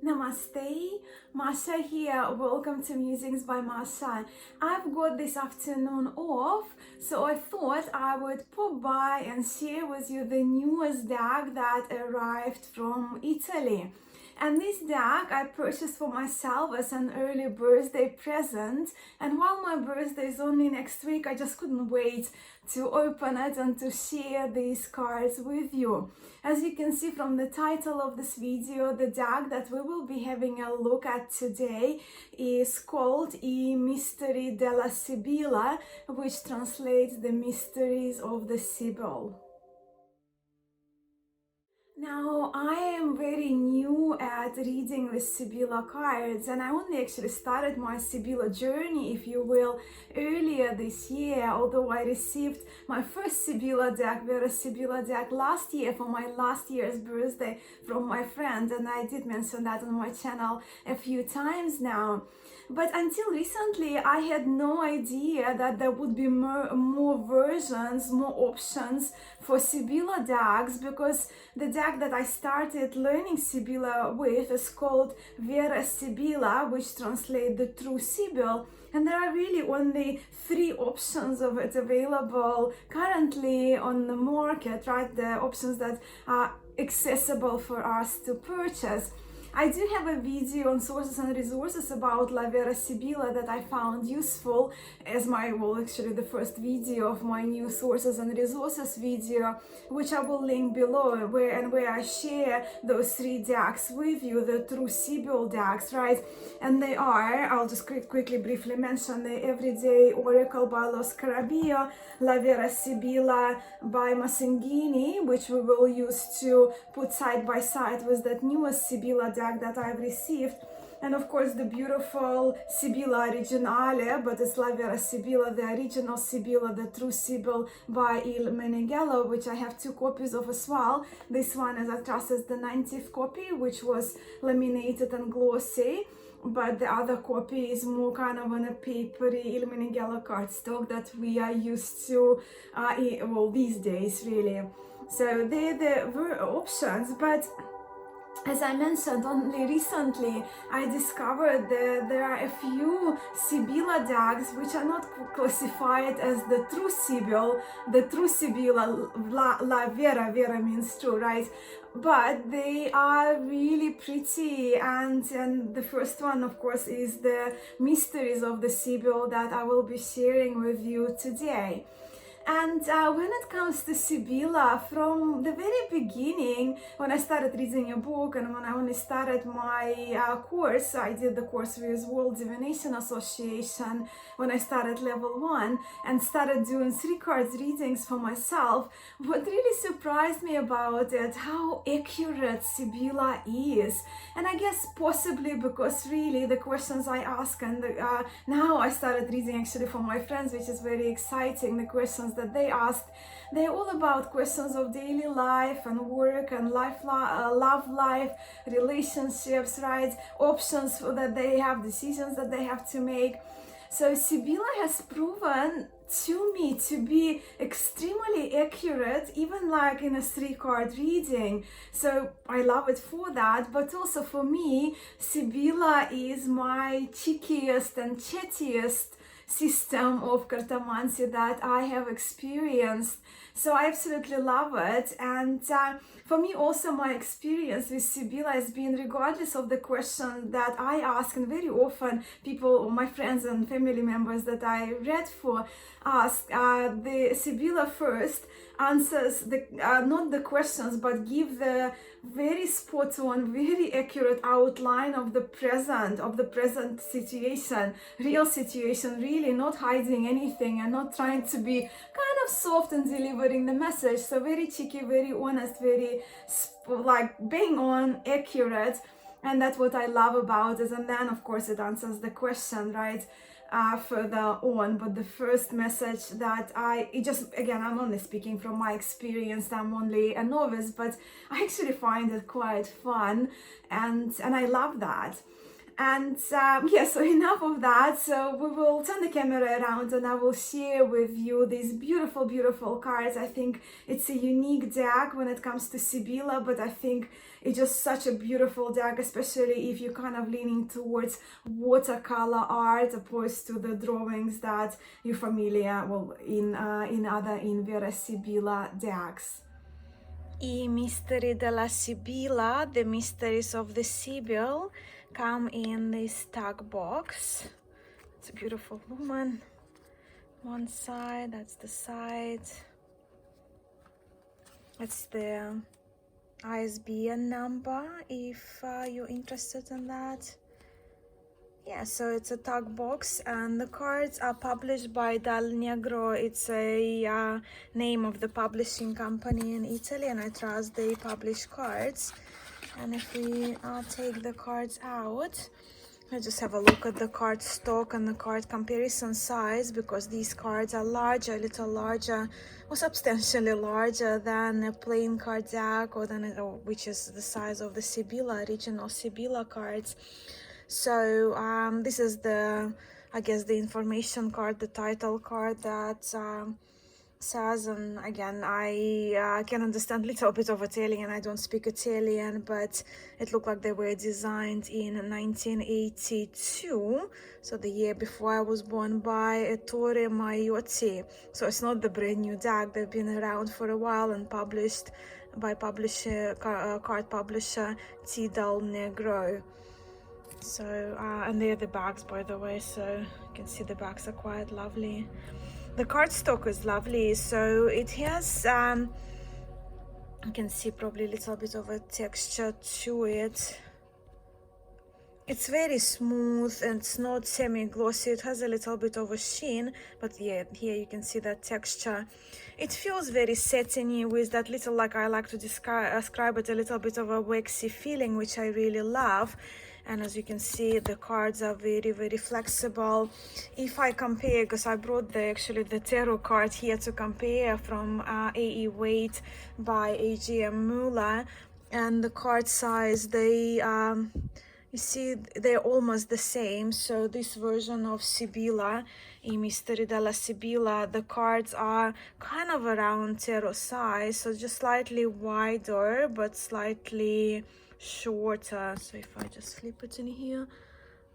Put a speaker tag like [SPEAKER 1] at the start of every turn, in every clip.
[SPEAKER 1] Namaste, Masha here. Welcome to Musings by Masha. I've got this afternoon off, so I thought I would pop by and share with you the newest deck that arrived from Italy. And this deck I purchased for myself as an early birthday present. And while my birthday is only next week, I just couldn't wait to open it and to share these cards with you. As you can see from the title of this video, the deck that we will be having a look at today is called Misteri Della, Sibilla, which translates the mysteries of the Sibyl. Now, I am very new at reading with Sibilla cards, and I only actually started my Sibilla journey, if you will, earlier this year, although I received my first Sibilla deck, Vera Sibilla deck, last year for my last year's birthday from my friend, and I did mention that on my channel a few times now. But until recently, I had no idea that there would be more versions, more options for Sibilla decks, because the deck that I started learning Sibilla with is called Vera Sibilla, which translates the true Sibyl. And there are really only 3 options of it available currently on the market, right? The options that are accessible for us to purchase. I do have a video on sources and resources about La Vera Sibilla that I found useful as actually the first video of my new sources and resources video, which I will link below, where I share those 3 decks with you, the true Sibyl decks, right? And they are, I'll just quickly briefly mention, the Everyday Oracle by Lo Scarabeo, La Vera Sibilla by Massenghini, which we will use to put side by side with that newest Sibilla deck that I've received, and of course the beautiful Sibilla Originale, but it's La Vera Sibilla, the original Sibilla, the true Sibyl by Il Meneghello, which I have 2 copies of as well. This one is, I trust, is the 90th copy, which was laminated and glossy, but the other copy is more kind of on a papery Il Meneghello cardstock that we are used to these days, really. So they're the options, but as I mentioned, only recently I discovered that there are a few Sibilla decks which are not classified as the true Sibyl, the true Sibilla, La Vera, Vera means true, right? But they are really pretty, and the first one, of course, is the Mysteries of the Sibyl that I will be sharing with you today. And when it comes to Sibilla, from the very beginning, when I started reading a book and when I only started my course, I did the course with World Divination Association when I started level 1 and started doing 3 cards readings for myself. What really surprised me about it, how accurate Sibilla is. And I guess possibly because really the questions I ask, and now I started reading actually for my friends, which is very exciting, the questions that they asked, they're all about questions of daily life and work and love life, relationships, right? Options that they have, decisions that they have to make. So Sibilla has proven to me to be extremely accurate, even like in a 3-card reading. So I love it for that, but also for me, Sibilla is my cheekiest and chattiest system of cartomancy that I have experienced. So I absolutely love it. And for me also, my experience with Sibilla has been, regardless of the question that I ask, and very often people, my friends and family members that I read for, ask, the Sibilla first answers not the questions, but give the very spot on, very accurate outline of the present situation, real situation, really not hiding anything and not trying to be kind of soft in delivering the message. So very cheeky, very honest, very like bang on, accurate. And that's what I love about it. And then of course it answers the question, right? Further on, but the first message that I'm only speaking from my experience, I'm only a novice, but I actually find it quite fun, and I love that. And yeah, so enough of that. So we will turn the camera around and I will share with you these beautiful, beautiful cards. I think it's a unique deck when it comes to Sibilla, but I think it's just such a beautiful deck, especially if you're kind of leaning towards watercolor art opposed to the drawings that you're familiar, well, in other Invera Sibilla decks. I Misteri della Sibilla, the mysteries of the Sibyl, come in this tag box. It's a beautiful woman. One side, that's the side. It's the ISBN number if you're interested in that. Yeah, so it's a tag box and the cards are published by Dal. It's a name of the publishing company in Italy, and I trust they publish cards. And if we take the cards out, I just have a look at the card stock and the card comparison size, because these cards are larger, a little larger, or substantially larger than a plain card deck, or which is the size of the Sibilla, original Sibilla cards. So this is the, I guess, the information card, the title card that says, and again, I can understand a little bit of Italian. I don't speak Italian, but it looked like they were designed in 1982, so the year before I was born, by Ettore Maiotti. So it's not the brand new deck. They've been around for a while and published by card publisher Dal Negro. So and they're the bags, by the way, so you can see the bags are quite lovely. The cardstock is lovely, so it has you can see probably a little bit of a texture to it. It's very smooth and it's not semi-glossy. It has a little bit of a sheen, but yeah, here you can see that texture. It feels very satiny with that little, like I like to describe it, a little bit of a waxy feeling, which I really love. And as you can see, the cards are very, very flexible. If I compare, because I brought actually the tarot card here to compare from A.E. Waite by A.G.M. Muller, and the card size, they you see they're almost the same. So this version of Sibilla, I Misteri della Sibilla, the cards are kind of around tarot size, so just slightly wider but slightly shorter. So if I just flip it in here,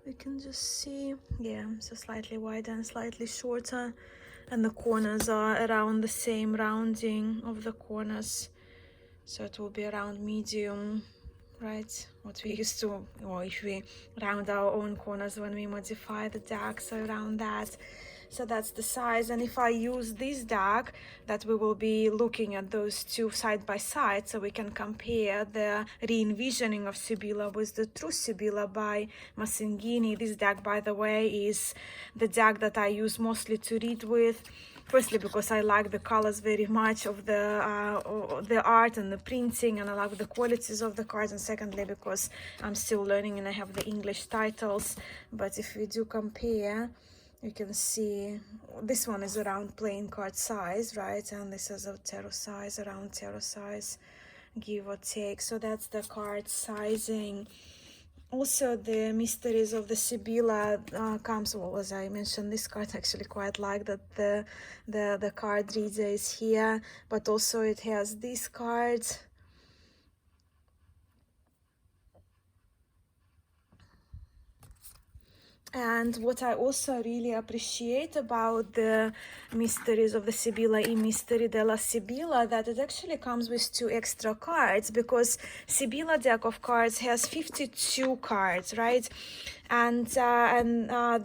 [SPEAKER 1] we can just see, yeah, so slightly wider and slightly shorter, and the corners are around the same rounding of the corners, so it will be around medium, right? What we used to, or if we round our own corners when we modify the deck, so around that. So that's the size. And if I use this deck, that we will be looking at those two side by side, so we can compare the re-envisioning of Sibilla with the true Sibilla by Massinghini. This deck, by the way, is the deck that I use mostly to read with. Firstly, because I like the colors very much of the art and the printing, and I like the qualities of the cards. And secondly, because I'm still learning and I have the English titles. But if we do compare, you can see this one is around plain card size, right? And this is a tarot size, around tarot size, give or take. So that's the card sizing. Also, the mysteries of the Sibilla comes, well, as I mentioned, this card I actually quite like that the card reader is here, but also it has these cards. And what I also really appreciate about the mysteries of the Sibilla, I Misteri della Sibilla, that it actually comes with 2 extra cards, because Sibilla deck of cards has 52 cards, right? And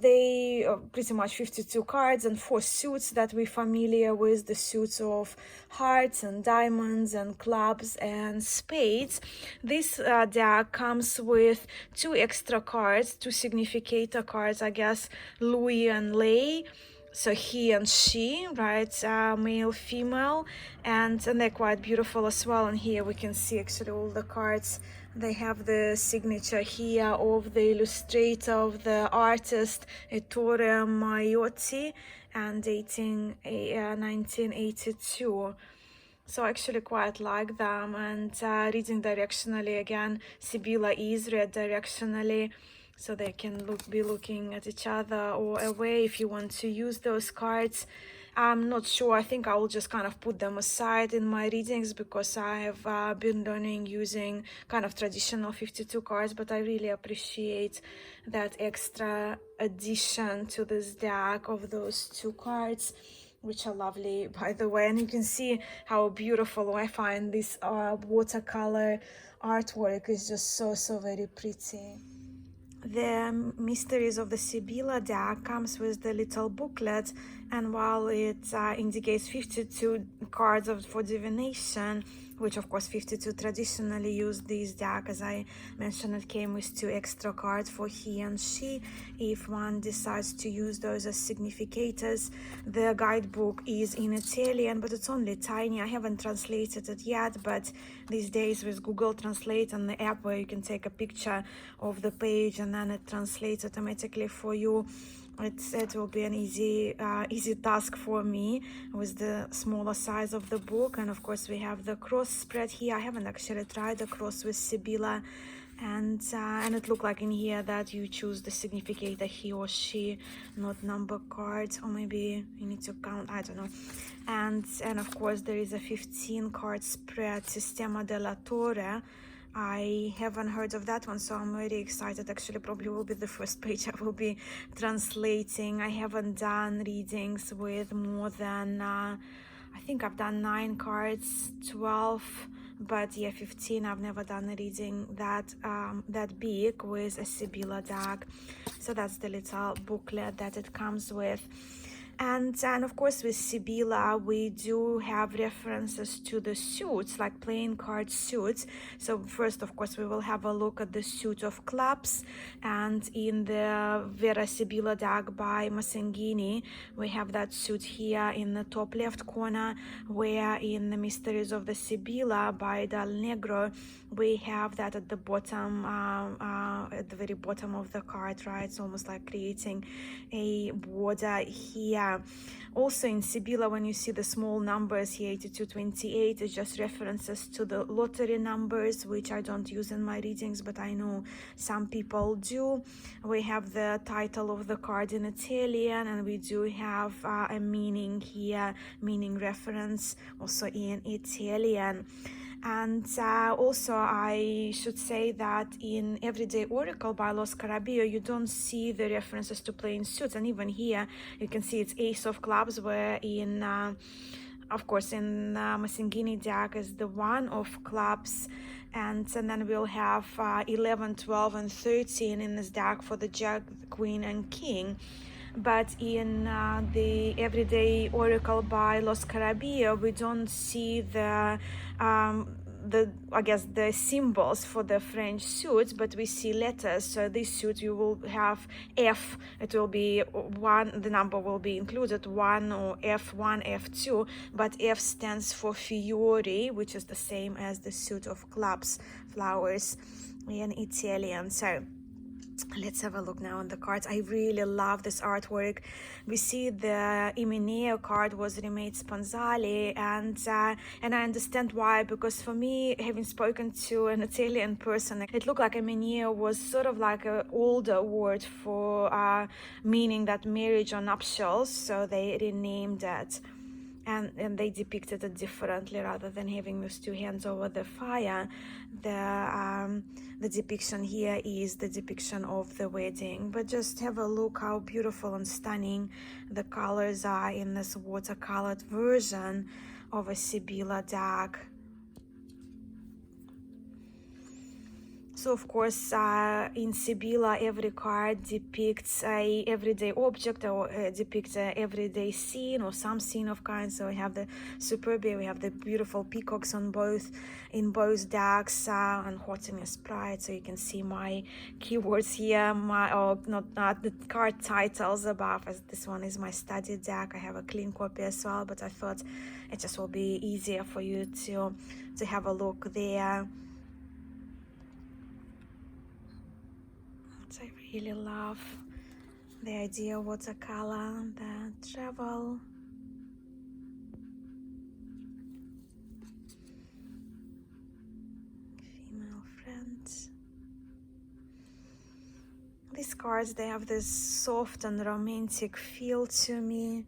[SPEAKER 1] they pretty much 52 cards and 4 suits that we're familiar with, the suits of hearts and diamonds and clubs and spades. This deck comes with 2 extra cards, 2 significator cards, I guess, Louis and Lay. So he and she, right, male, female, and they're quite beautiful as well. And here we can see actually all the cards. They have the signature here of the illustrator, of the artist, Ettore Maiotti, and dating 1982. So I actually quite like them. And reading directionally, again, Sibilla is read directionally. so they can be looking at each other or away if you want to use those cards. I'm not sure. I think I will just kind of put them aside in my readings because I have been learning using kind of traditional 52 cards, but I really appreciate that extra addition to this deck of those 2 cards, which are lovely, by the way. And you can see how beautiful I find this watercolor artwork is just so very pretty. The Mysteries of the Sibilla deck comes with the little booklet, and while it indicates 52 cards for divination, which of course 52 traditionally use this deck, as I mentioned, it came with 2 extra cards for he and she if one decides to use those as significators. The guidebook is in Italian, but it's only tiny. I haven't translated it yet, but these days with Google Translate and the app where you can take a picture of the page and then it translates automatically for you, it will be an easy task for me with the smaller size of the book. And of course we have the cross spread here. I haven't actually tried the cross with Sibilla, and it looked like in here that you choose the significator he or she, not number cards, or maybe you need to count, I don't know. And of course there is a 15 card spread, Sistema della Torre. I haven't heard of that one, so I'm very excited. Actually, probably will be the first page I will be translating. I haven't done readings with more than, I think I've done 9 cards, 12, but yeah, 15. I've never done a reading that big with a Sibilla deck. So that's the little booklet that it comes with. And of course with Sibilla we do have references to the suits, like playing card suits. So first of course we will have a look at the suit of clubs, and in the Vera Sibilla deck by Masengini we have that suit here in the top left corner, where in the Mysteries of the Sibilla by Dal Negro we have that at the bottom, at the very bottom of the card, right? It's almost like creating a border here. Also in Sibilla, when you see the small numbers here, 8228, it's just references to the lottery numbers, which I don't use in my readings, but I know some people do. We have the title of the card in Italian, and we do have a meaning here, meaning reference also in Italian. And also I should say that in Everyday Oracle by Lo Scarabeo you don't see the references to playing suits, and even here you can see it's Ace of Clubs, where in of course in Masengini deck is the 1 of clubs, and then we'll have 11, 12 and 13 in this deck for the Jack, Queen and King. But in the Everyday Oracle by Lo Scarabeo, we don't see the I guess the symbols for the French suits, but we see letters. So this suit you will have F, it will be 1, the number will be included 1 or F1, F2, but F stands for Fiori, which is the same as the suit of clubs, flowers in Italian. So let's have a look now on the cards. I really love this artwork. We see the Imeneo card was remade Sponzali, and I understand why, because for me, having spoken to an Italian person, it looked like Imeneo was sort of like an older word for meaning that marriage or nuptials, so they renamed it. And they depicted it differently, rather than having those 2 hands over the fire. The depiction here is the depiction of the wedding. But just have a look how beautiful and stunning the colors are in this watercolored version of a Sibilla deck. So of course in Sibilla every card depicts a everyday object, or depicts a everyday scene or some scene of kind. So we have the Superbia, we have the beautiful peacocks in both decks, and Haughtiness Pride. So you can see my keywords here, the card titles above, as this one is my study deck. I have a clean copy as well, but I thought it just will be easier for you to have a look there. I really love the idea of watercolor, the travel. Female friends. These cards, they have this soft and romantic feel to me.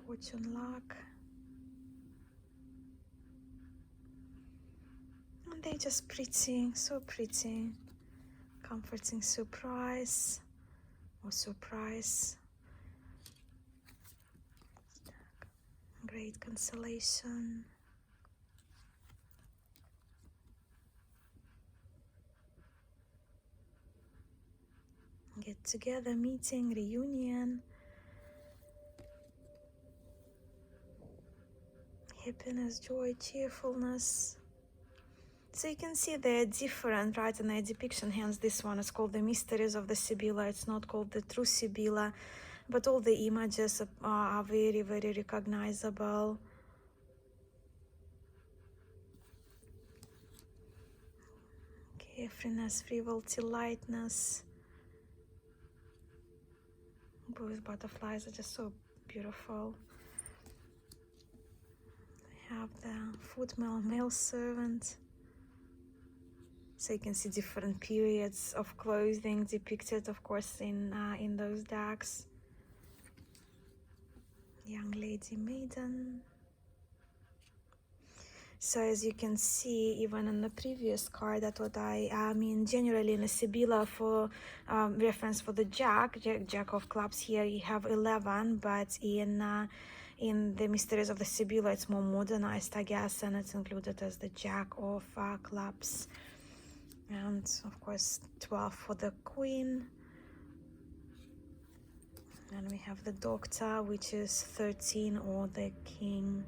[SPEAKER 1] Fortune, luck. And they're just pretty, so pretty. Comforting surprise or surprise. Great consolation. Get together, meeting, reunion. Happiness, joy, cheerfulness. So you can see they're different, right, in their depiction. Hence, this one is called the Mysteries of the Sibilla. It's not called the True Sibilla, but all the images are very, very recognizable. Carefreeness, frivolity, lightness. Both butterflies are just so beautiful. We have the footman, male servant. So you can see different periods of clothing depicted, of course, in those decks. Young lady, maiden. So as you can see, even in the previous card, that's what I mean, generally in a Sibilla, for reference for the Jack of clubs, here you have 11, but in the Mysteries of the Sibilla, it's more modernized, I guess, and it's included as the Jack of clubs. And of course 12 for the Queen. And we have the Doctor, which is 13, or the King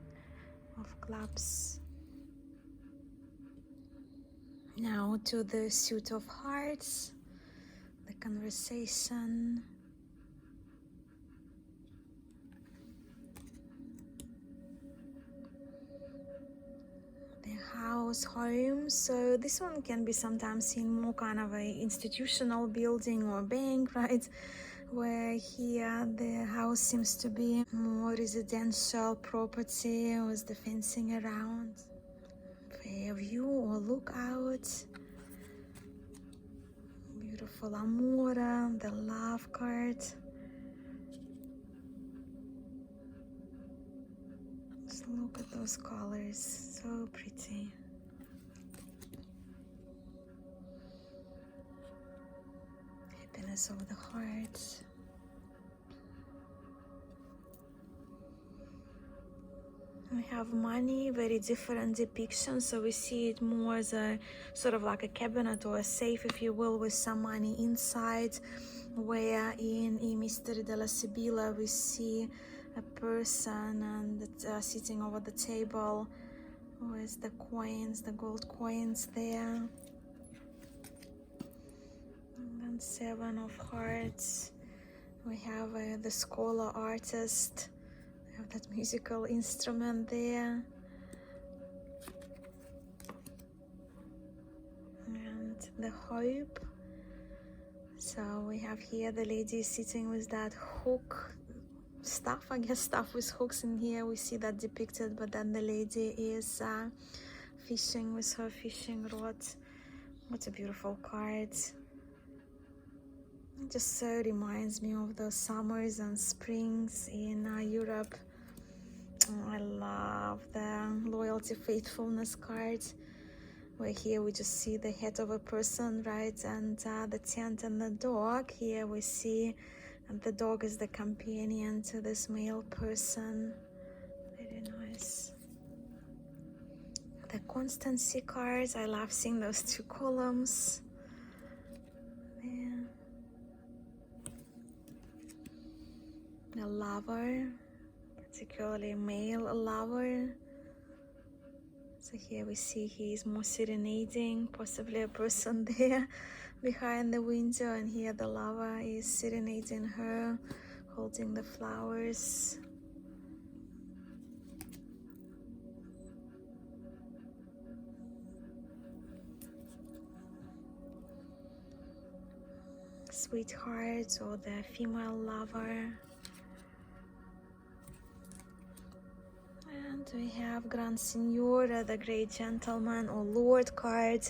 [SPEAKER 1] of clubs. Now to the Suit of Hearts, the Conversation. The House, home. So this one can be sometimes seen more kind of a institutional building or bank, right? Where here the house seems to be more residential property with the fencing around. Fair view or lookout. Beautiful Amora, the love card. Just look at those colors, so pretty. Happiness of the heart. We have money, very different depiction. So we see it more as a sort of like a cabinet or a safe, if you will, with some money inside. Where in Misteri Della Sibilla we see a person and sitting over the table with the coins, the gold coins there. And then 7 of hearts. We have the scholar artist. We have that musical instrument there. And the hope. So we have here the lady sitting with that hook stuff, I guess stuff with hooks in here. We see that depicted, but then the lady is fishing with her fishing rod. What a beautiful card. It just so reminds me of those summers and springs in Europe. Oh, I love the loyalty, faithfulness card, where here we just see the head of a person, right, and the tent and the dog. Here we see, and the dog is the companion to this male person. Very nice. The constancy cards, I love seeing those 2 columns. Yeah. The lover, particularly male lover. So here we see he is more serenading, possibly a person there behind the window, and here the lover is serenading her, holding the flowers. Sweetheart or the female lover. And we have Grand Signora, the Great Gentleman or Lord card.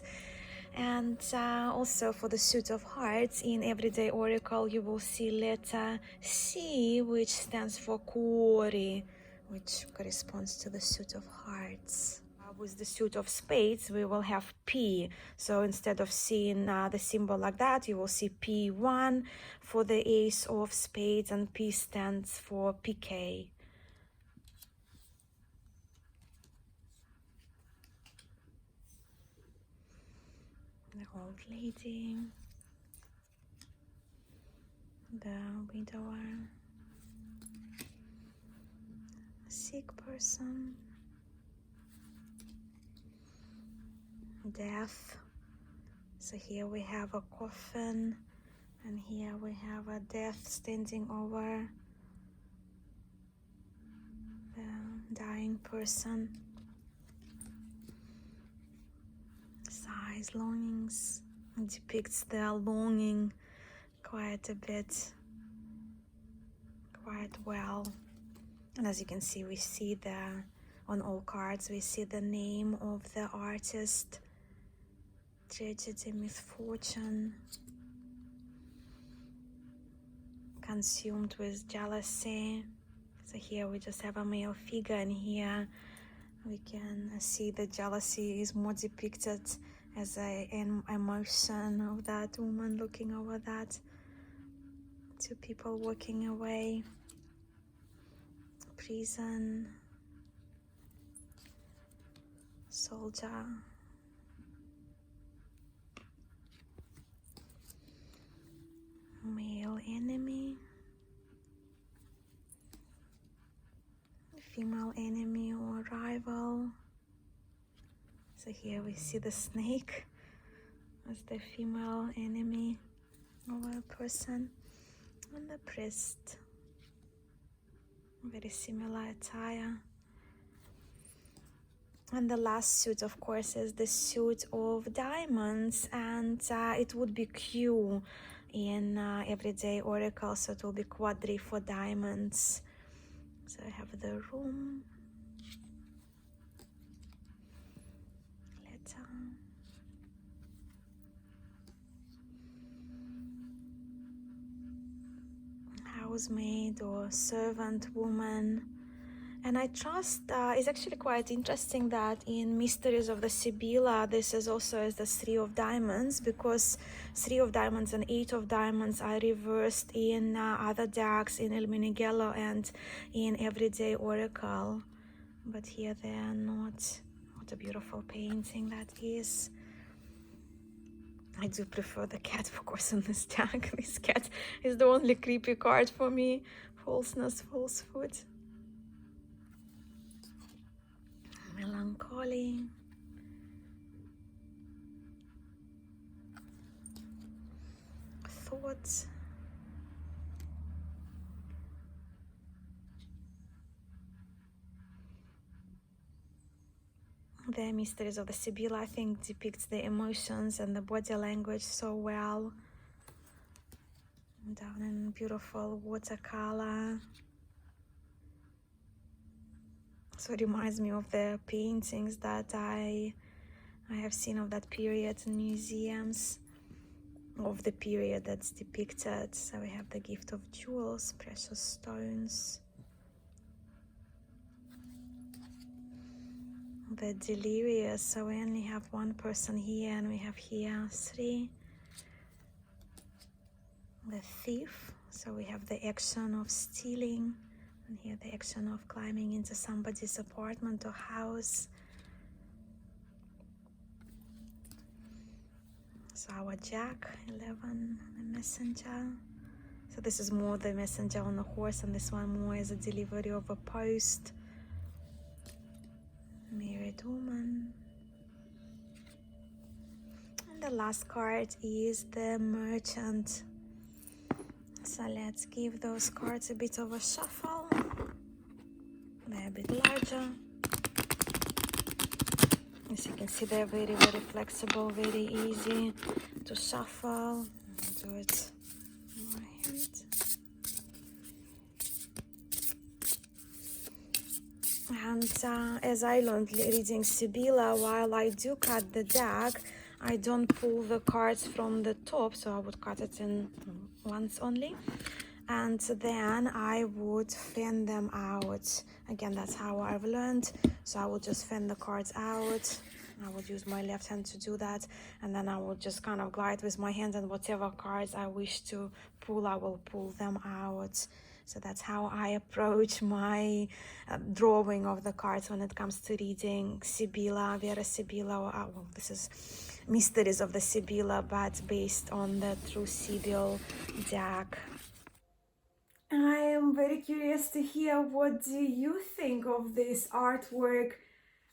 [SPEAKER 1] And also for the suit of hearts, in Everyday Oracle you will see letter C, which stands for Cuore, which corresponds to the suit of hearts. With the suit of spades we will have P, so instead of seeing the symbol like that, you will see P1 for the ace of spades, and P stands for PK. The old lady, the widower, sick person, death. So here we have a coffin, and here we have a death standing over the dying person. Sighs, longings. It depicts their longing quite a bit, quite well. And as you can see, we see on all cards, we see the name of the artist. Tragedy, misfortune, consumed with jealousy. So here we just have a male figure, and here we can see the jealousy is more depicted as an emotion of that woman looking over that. Two people walking away. Prison. Soldier. Male enemy. Female enemy or rival. So here we see the snake as the female enemy of a person, and the priest. Very similar attire. And the last suit, of course, is the suit of diamonds, and it would be Q in Everyday Oracle, so it will be quadri for diamonds. So I have the room, letter, housemaid or servant woman. And I trust it's actually quite interesting that in Mysteries of the Sibilla, this is also as the 3 of diamonds, because 3 of diamonds and 8 of diamonds are reversed in other decks, in El Meneghello and in Everyday Oracle. But here they are not. What a beautiful painting that is. I do prefer the cat, of course, in this deck. This cat is the only creepy card for me. Falseness, falsehood. Melancholy. Thoughts. The Mysteries of the Sibyl, I think, depicts the emotions and the body language so well. Down in beautiful watercolor. So it reminds me of the paintings that I have seen of that period in museums, of the period that's depicted. So we have the gift of jewels, precious stones. The delirious, so we only have one person here, and we have here 3. The thief, so we have the action of stealing, and here the action of climbing into somebody's apartment or house. So our Jack, 11, the messenger. So this is more the messenger on the horse, and this one more is a delivery of a post. Married woman. And the last card is the merchant. So let's give those cards a bit of a shuffle. They're a bit larger. As you can see, they're very, very flexible, very easy to shuffle. I'll do it in my hand. And as I learned reading Sibilla, while I do cut the deck, I don't pull the cards from the top, so I would cut it in once only. And then I would fan them out. Again, that's how I've learned. So I would just fan the cards out. I would use my left hand to do that. And then I will just kind of glide with my hand, and whatever cards I wish to pull, I will pull them out. So that's how I approach my drawing of the cards when it comes to reading Sibilla, Vera Sibilla, or well, this is Mysteries of the Sibilla, but based on the True Sibyl deck. I am very curious to hear, what do you think of this artwork?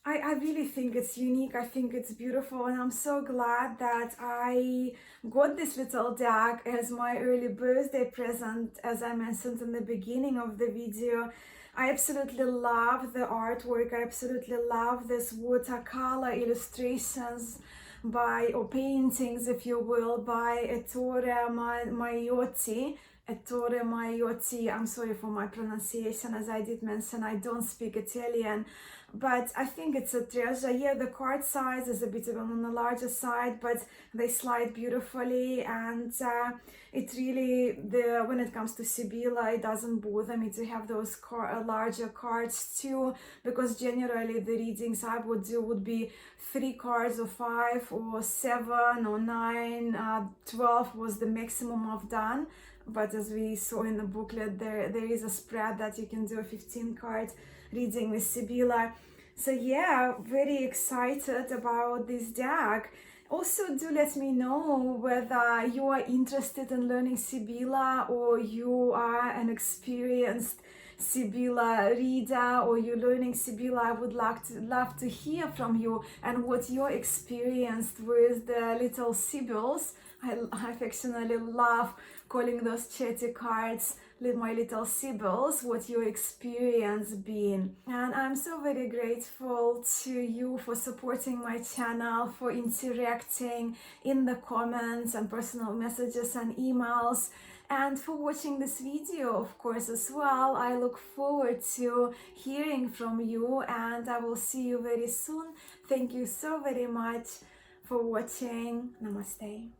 [SPEAKER 1] I really think it's unique. I think it's beautiful, and I'm so glad that I got this little deck as my early birthday present, as I mentioned in the beginning of the video. I absolutely love the artwork. I absolutely love this watercolor illustrations or paintings, if you will, by Ettore Maiotti. Ettore Maiotti. I'm sorry for my pronunciation, as I did mention I don't speak Italian, but I think it's a treasure. Yeah, the card size is a bit on the larger side, but they slide beautifully, and it really, when it comes to Sibilla, it doesn't bother me to have those larger cards too, because generally the readings I would do would be 3 cards or 5 or 7 or 9. 12 was the maximum I've done. But as we saw in the booklet, there is a spread that you can do a 15 card reading with Sibilla. So yeah, very excited about this deck. Also, do let me know whether you are interested in learning Sibilla, or you are an experienced Sibilla reader, or you're learning Sibilla. I would love to hear from you, and what you're experienced with the little Sibyls. I affectionately love calling those chatty cards my little Sibyls, what your experience been. And I'm so very grateful to you for supporting my channel, for interacting in the comments and personal messages and emails, and for watching this video, of course, as well. I look forward to hearing from you, and I will see you very soon. Thank you so very much for watching. Namaste.